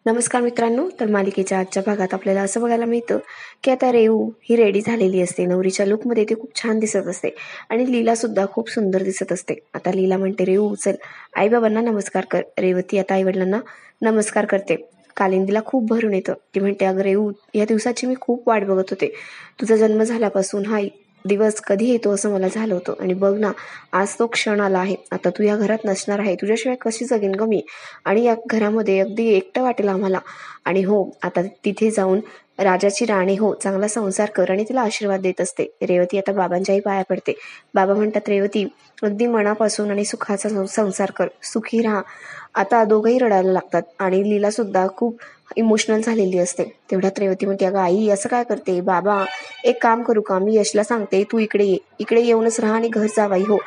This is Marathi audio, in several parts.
नमस्कार मित्रांनो. तर मालिकेच्या आजच्या भागात आपल्याला असं बघायला मिळतं की आता रेवू ही रेडी झालेली असते. नवरीच्या लुकमध्ये ती खूप छान दिसत असते आणि लीला सुद्धा खूप सुंदर दिसत असते. आता लीला म्हणते, रेवू चल आईबाबांना नमस्कार कर. रेवती आता आईवडिलांना नमस्कार करते. कालिंदीला खूप भरून येतं. ती म्हणते, अगं रेवू, या दिवसाची मी खूप वाट बघत होते. तुझा जन्म झाल्यापासून हा दिवस कधी येतो असं मला झालं होतं आणि बघ ना, आज तो क्षण आला आहे. आता तू या घरात नसणार आहे. तुझ्याशिवाय कशी जगेन ग मी? आणि या घरामध्ये अगदी एकटं वाटेल आम्हाला. आणि हो, आता तिथे जाऊन राजाची राणी हो, चांगला संसार कर आणि तिला आशीर्वाद देत असते. रेवती आता बाबांच्याही पाया पडते. बाबा म्हणतात, रेवती अगदी मनापासून आणि सुखाचा संसार कर, सुखी राहा. आता दोघंही रडायला लागतात आणि लीला सुद्धा खूप इमोशनल झालेली असते. तेवढ्यात रेवती म्हणते, अगं आई असं काय करते? बाबा, एक काम करू का, मी यशला सांगते तू इकडे ये, इकडे येऊनच राहा आणि घर जावाई हो.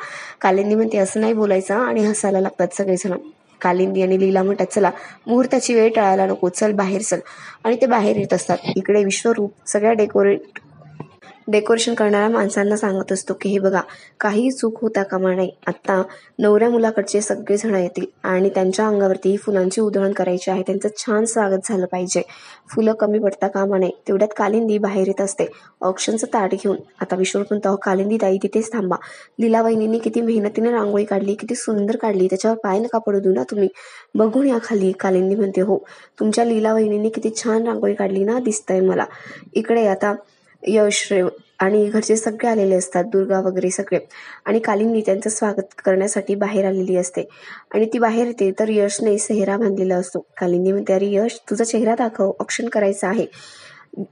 कालिंदी म्हणते, असं नाही बोलायचं आणि हसायला लागतात सगळेजण. कालिंदी आणि लीला म्हणतात, चला मुहूर्ताची वेळ टाळायला नको, चल बाहेर चल. आणि ते बाहेर येत असतात. इकडे विश्वरूप सगळ्या डेकोरेशन करणाऱ्या माणसांना सांगत असतो की हे बघा, काही चूक होता कामा नाही. आता नवऱ्या मुलाकडचे सगळे जण येतील आणि त्यांच्या अंगावरती फुलांची उधळण करायची आहे. त्यांचं छान स्वागत झालं पाहिजे. फुलं कमी पडता कामा नये. तेवढ्यात कालिंदी बाहेर येत असते ऑप्शनचं ताट घेऊन. आता विश्वरूप म्हणतो, कालिंदी ताई तिथेच थांबा. लीला वहिनींनी किती मेहनतीने रांगोळी काढली, किती सुंदर काढली, त्याच्यावर पाय नका पडू देऊ ना तुम्ही, बघून या खाली. कालिंदी म्हणते, हो, तुमच्या लीला वहिनींनी किती छान रांगोळी काढली ना, दिसतंय मला. इकडे आता यश आणि घरचे सगळे आलेले असतात, दुर्गा वगैरे सगळे. आणि कालिंदी त्यांचं स्वागत करण्यासाठी बाहेर आलेली असते आणि ती बाहेर येते तर यशने सेहरा बांधलेला असतो. कालिंदी म्हणते, अरे यश, तुझा चेहरा दाखव, औक्षण करायचं आहे.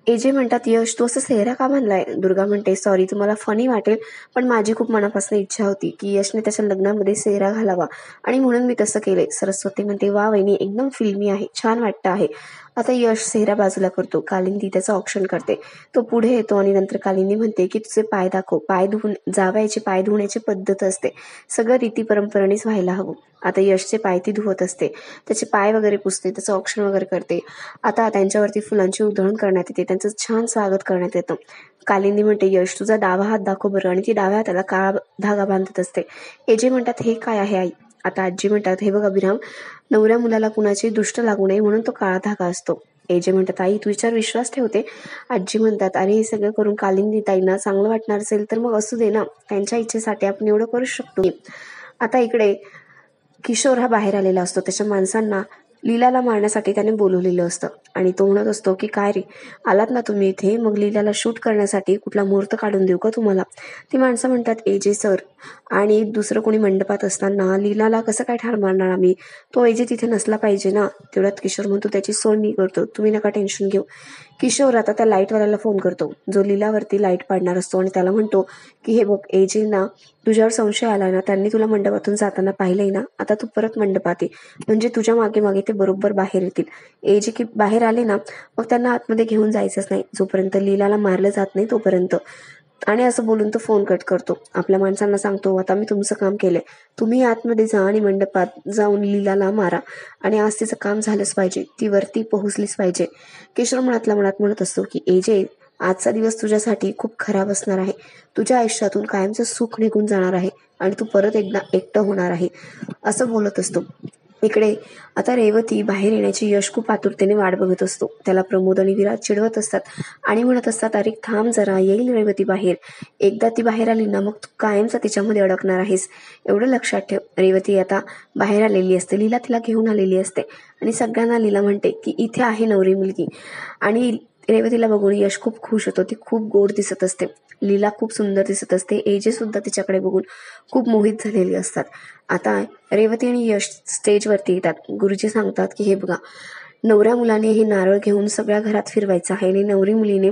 एजे म्हणतात, यश तू असं सेहरा का बांधलाय? दुर्गा म्हणते, सॉरी, तुम्हाला फनी वाटेल पण माझी खूप मनापासून इच्छा होती की यशने त्याच्या लग्नामध्ये सेहरा घालावा आणि म्हणून मी तसं केलंय. सरस्वती म्हणते, वा वहिनी, एकदम फिल्मी आहे, छान वाटतं आहे. आता यश सेहरा बाजूला करतो. कालिंदी त्याचं ऑप्शन करते. तो पुढे येतो आणि नंतर कालिंदी म्हणते की तुझे पाय दाखव. पाय धुवून जावयाचे पाय धुवण्याची पद्धत असते, सगळं रीती परंपरेनेच व्हायला हवं. आता यशचे पाय ती धुवत असते, त्याचे पाय वगैरे पुसते, त्याचं ऑप्शन वगैरे करते. आता त्यांच्यावरती फुलांची उधळण करण्यात येते, त्यांचं छान स्वागत करण्यात येतं. कालिंदी म्हणते, यश तुझा डावा हात दाखव बरं. आणि ती डाव्या हाताला काळा धागा बांधत असते. एजे म्हणतात, हे काय आहे आई? आता आजी म्हणतात, हे बघ अभिराम, नवऱ्या मुलाला कुणाची दुष्ट लागू नये म्हणून तो काळा धागा असतो. एजे म्हणतात, आई तू विचार विश्वास ठेवते? आजी म्हणतात, अरे हे सगळं करून कालिंदी ताईंना चांगलं वाटणार असेल तर मग असू दे ना, त्यांच्या इच्छेसाठी आपण एवढं करू शकतो. आता इकडे किशोर हा बाहेर आलेला असतो. त्याच्या माणसांना लीलाला मारण्यासाठी त्याने बोलवलेलं असतं आणि तो म्हणत असतो की काय रे, आलात ना तुम्ही इथे, मग लीलाला शूट करण्यासाठी कुठला मुहूर्त काढून देऊ का तुम्हाला? ती माणसं म्हणतात, एजे सर, आणि दुसरं कोणी मंडपात असताना लीलाला कसं काय ठार मारणार आम्ही? तो एजे तिथे नसला पाहिजे ना. तेवढ्यात किशोर म्हणतो, त्याची सोय मी करतो, तुम्ही नका टेन्शन घेऊ. किशोर आता त्या लाईटवाल्याला फोन करतो, जो लीलावरती लाईट पाडणार असतो, आणि त्याला म्हणतो की हे बघ एजे ना, तुझ्यावर संशय आलाय ना, त्यांनी तुला मंडपातून जाताना पाहिलंय ना, आता तू परत मंडपात ये, म्हणजे तुझ्या मागे मागे ते बरोबर बाहेर येतील. एजे की बाहेर आले ना, मग त्यांना आतमध्ये घेऊन जायचंच नाही जोपर्यंत लीलाला मारलं जात नाही तोपर्यंत. आणि असं बोलून तो फोन कट करतो. आपल्या माणसांना सांगतो, आता मी तुमचं काम केलंय, तुम्ही आतमध्ये जा आणि मंडपात जाऊन लीलाला मारा आणि आज तिचं काम झालंच पाहिजे, ती वरती पोहोचलीच पाहिजे. किशोर मनातल्या मनात म्हणत असतो की एजे, आजचा दिवस तुझ्यासाठी खूप खराब असणार आहे. तुझ्या आयुष्यातून कायमचं सुख निघून जाणार आहे आणि तू परत एकदा एकटं होणार आहे, असं बोलत असतो. इकडे आता रेवती बाहेर येण्याची यश खूप आतुरतेने वाट बघत असतो. त्याला प्रमोद आणि विराज चिडवत असतात आणि म्हणत असतात, अरे थांब जरा, येईल रेवती बाहेर. एकदा ती बाहेर आली ना, मग तू कायमचा तिच्यामध्ये अडकणार आहेस, एवढं लक्षात ठेव. रेवती आता बाहेर आलेली असते. लीला तिला घेऊन आलेली असते आणि सगळ्यांना लीला म्हणते की इथे आहे नवरी मुलगी. आणि रेवतीला बघून यश खूप खुश होतो. ती खूप गोड दिसत असते. लीला खूप सुंदर दिसत असते. एजे सुद्धा तिच्याकडे बघून खूप मोहित झालेली असतात. आता रेवती आणि यश स्टेजवरती येतात. गुरुजी सांगतात की हे बघा, नवऱ्या मुलाने हे नारळ घेऊन सगळ्या घरात फिरवायचं आहे आणि नवरी मुलीने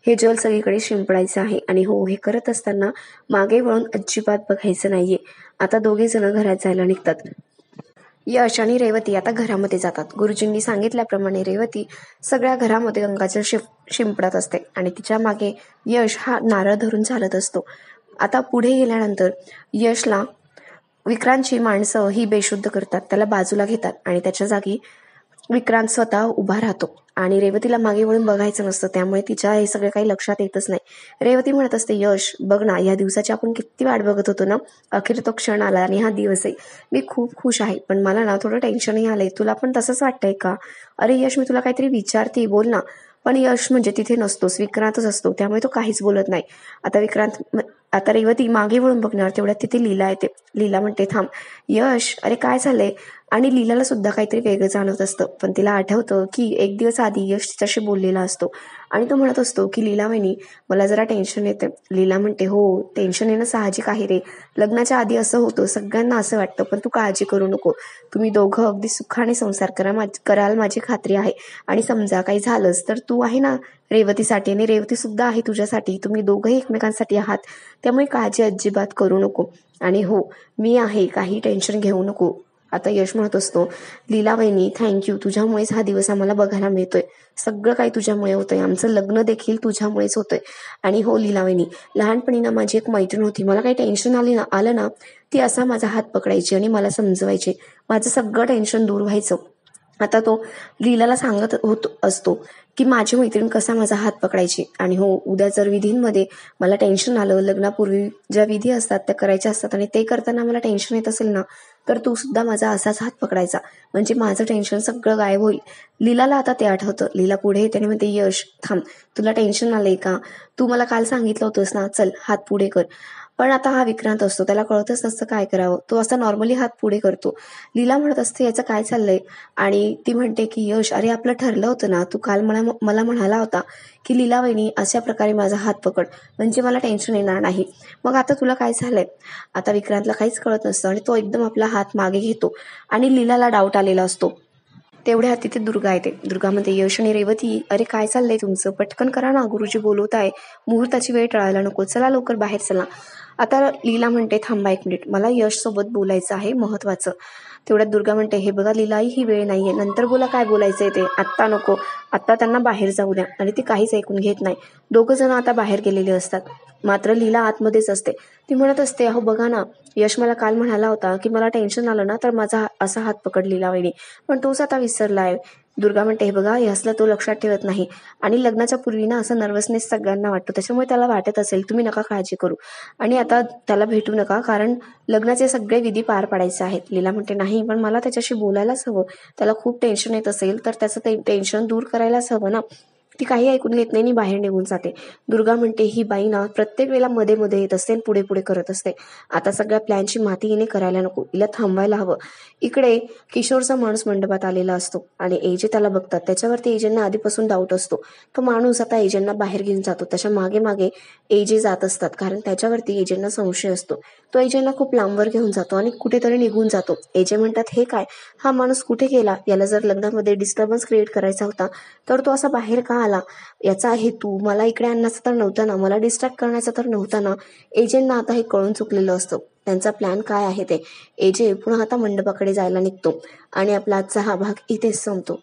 हे जल सगळीकडे शिंपडायचं आहे. आणि हो, हे करत असताना मागे वळून अजिबात बघायचं नाहीये. आता दोघे जण घरात जायला निघतात. यश आणि रेवती आता घरामध्ये जातात. गुरुजींनी सांगितल्याप्रमाणे रेवती सगळ्या घरामध्ये गंगाजल शिंपडत असते आणि तिच्या मागे यश हा नारळ धरून चालत असतो. आता पुढे गेल्यानंतर यशला विक्रांतची माणसं ही बेशुद्ध करतात, त्याला बाजूला घेतात आणि त्याच्या जागी विक्रांत स्वतः उभा राहतो आणि रेवतीला मागे वळून बघायचं नसतं, त्यामुळे तिच्या हे सगळं काही लक्षात येतच नाही. रेवती म्हणत असते, यश बघ ना, या दिवसाची आपण किती वाट बघत होतो ना, अखेर तो क्षण आला आणि हा दिवस आहे. मी खूप खुश आहे, पण मला ना थोडं टेन्शनही आलंय. तुला पण तसंच वाटतंय का? अरे यश, मी तुला काहीतरी विचारते, बोल ना. पण यश म्हणजे तिथे नसतोच, विक्रांतच असतो, त्यामुळे तो काहीच बोलत नाही. आता रेवती मागे वळून बघणार, तेवढ्यात तिथे लीला येते. लीला म्हणते, थांब. यश, अरे काय झालंय? आणि लीलाला सुद्धा काहीतरी वेगळं जाणवत असतं, पण तिला आठवतं की एक दिवस आधी यश तिच्याशी बोललेला असतो आणि तो म्हणत असतो की लीला वहिनी, मला जरा टेन्शन येते. लीला म्हणते, हो, टेन्शन येणं साहजिक आहे रे. लग्नाच्या आधी असं होतं, सगळ्यांना असं वाटतं, पण तू काळजी करू नको. तुम्ही दोघं अगदी सुखाने संसार कराल, माझी खात्री आहे. आणि समजा काही झालंच तर तू आहे ना रेवतीसाठी, आणि रेवती सुद्धा आहे तुझ्यासाठी. तुम्ही दोघंही एकमेकांसाठी आहात, त्यामुळे काळजी अजिबात करू नको. आणि हो, मी आहे, काही टेन्शन घेऊ नको. आता यश म्हणत असतो, लीला वहिनी, थँक्यू, तुझ्यामुळेच हा दिवस आम्हाला बघायला मिळतोय. सगळं काही तुझ्यामुळे होतंय, आमचं लग्न देखील तुझ्यामुळेच होतंय. आणि हो लीला वहिनी, लहानपणी ना माझी एक मैत्रीण होती, मला काही टेन्शन आलं ना, ती असा माझा हात पकडायची आणि मला समजवायची, माझं सगळं टेन्शन दूर व्हायचं. आता तो लीलाला सांगत असतो की माझी मैत्रीण कसा माझा हात पकडायची. आणि हो, उद्या जर विधींमध्ये मला टेन्शन आलं, लग्नापूर्वी ज्या विधी असतात त्या करायच्या असतात आणि ते करताना मला टेन्शन येत असेल ना, तर तू सुद्धा माझा असाच हात पकडायचा, म्हणजे माझं टेन्शन सगळं गायब होईल. लीलाला आता ते आठवतं. लीला पुढे येते आणि म्हणते, यश थांब, तुला टेन्शन आलंय का? तू मला काल सांगितलं होतंस ना, चल हात पुढे कर. पण आता हा विक्रांत असतो, त्याला कळतच नसतं काय करावं. तो असा नॉर्मली हात पुढे करतो. लीला म्हणत असते, याचं काय चाललंय? आणि ती म्हणते की यश, अरे आपलं ठरलं होतं ना, तू काल मला म्हणाला होता की लीला वहिनी अशा प्रकारे माझा हात पकड, म्हणजे मला टेन्शन येणार नाही. मग आता तुला काय झालंय? आता विक्रांतला काहीच कळत नसतं आणि तो एकदम आपला हात मागे घेतो आणि लीलाला डाऊट आलेला असतो. तेवढ्या तिथे दुर्गा येते. दुर्गा म्हणते, यश आणि रेवती, अरे काय चाललंय तुमचं? पटकन करा ना, गुरुजी बोलवत आहे, मुहूर्ताची वेळ टळायला नको, चला लवकर बाहेर चला. आता लीला म्हणते, थांबा 1 मिनिट, मला यश सोबत बोलायचं आहे, महत्वाचं. तेवढ्यात दुर्गा म्हणते, हे बघा लीलाई, ही वेळ नाहीये, नंतर बोला काय बोलायचंय ते, आत्ता नको. आत्ता त्यांना बाहेर जाऊ द्या. आणि ती काहीच ऐकून घेत नाही. दोघं जण आता बाहेर गेलेले असतात, मात्र लीला आतमध्येच असते. ती म्हणत असते, अहो बघा ना, यश मला काल म्हणाला होता की मला टेन्शन आलं ना तर माझा असा हात पकड लीला वहिनी, पण तोच आता विसरलाय. दुर्गा म्हणते, हे बघा, यासला तो लक्षात ठेवत नाही आणि लग्नाच्या पूर्वी ना असं नर्वसनेस सगळ्यांना वाटतो, त्याच्यामुळे त्याला वाटत असेल, तुम्ही नका काळजी करू आणि आता त्याला भेटू नका, कारण लग्नाचे सगळे विधी पार पाडायचे आहेत. लीला म्हणते, नाही, पण मला त्याच्याशी बोलायलाच हवं, त्याला खूप टेन्शन येत असेल तर त्याचं ते टेन्शन दूर करायलाच हवं ना. ती काही ऐकून घेत नाही आणि बाहेर निघून जाते. दुर्गा म्हणते, ही बाई ना प्रत्येक वेळेला मध्ये मध्ये येत असते, पुढे पुढे करत असते. आता सगळ्या प्लॅनची माती हिने करायला नको, हिला थांबवायला हवं. इकडे किशोरचा माणूस मंडपात आलेला असतो आणि एजे त्याला बघतात. त्याच्यावरती एजेंना आधीपासून डाऊट असतो. तो माणूस आता एजेंना बाहेर घेऊन जातो. त्याच्या मागे मागे एजे जात असतात, कारण त्याच्यावरती एजेंना संशय असतो. तो एजेंना खूप लांबवर घेऊन जातो आणि कुठेतरी निघून जातो. एजे म्हणतात, हे काय, हा माणूस कुठे गेला? याला जर लग्नामध्ये डिस्टर्बन्स क्रिएट करायचा होता तर तो असा बाहेर का आला? याचा हेतू मला इकडे आणण्याचा तर नव्हता ना, मला डिस्ट्रॅक्ट करण्याचा तर नव्हता ना. एजेंना आता हे कळून चुकलेलं असतं, त्यांचा प्लॅन काय आहे ते. एजे पुन्हा आता मंडपाकडे जायला निघतो आणि आपला आजचा हा भाग इथेच संपतो.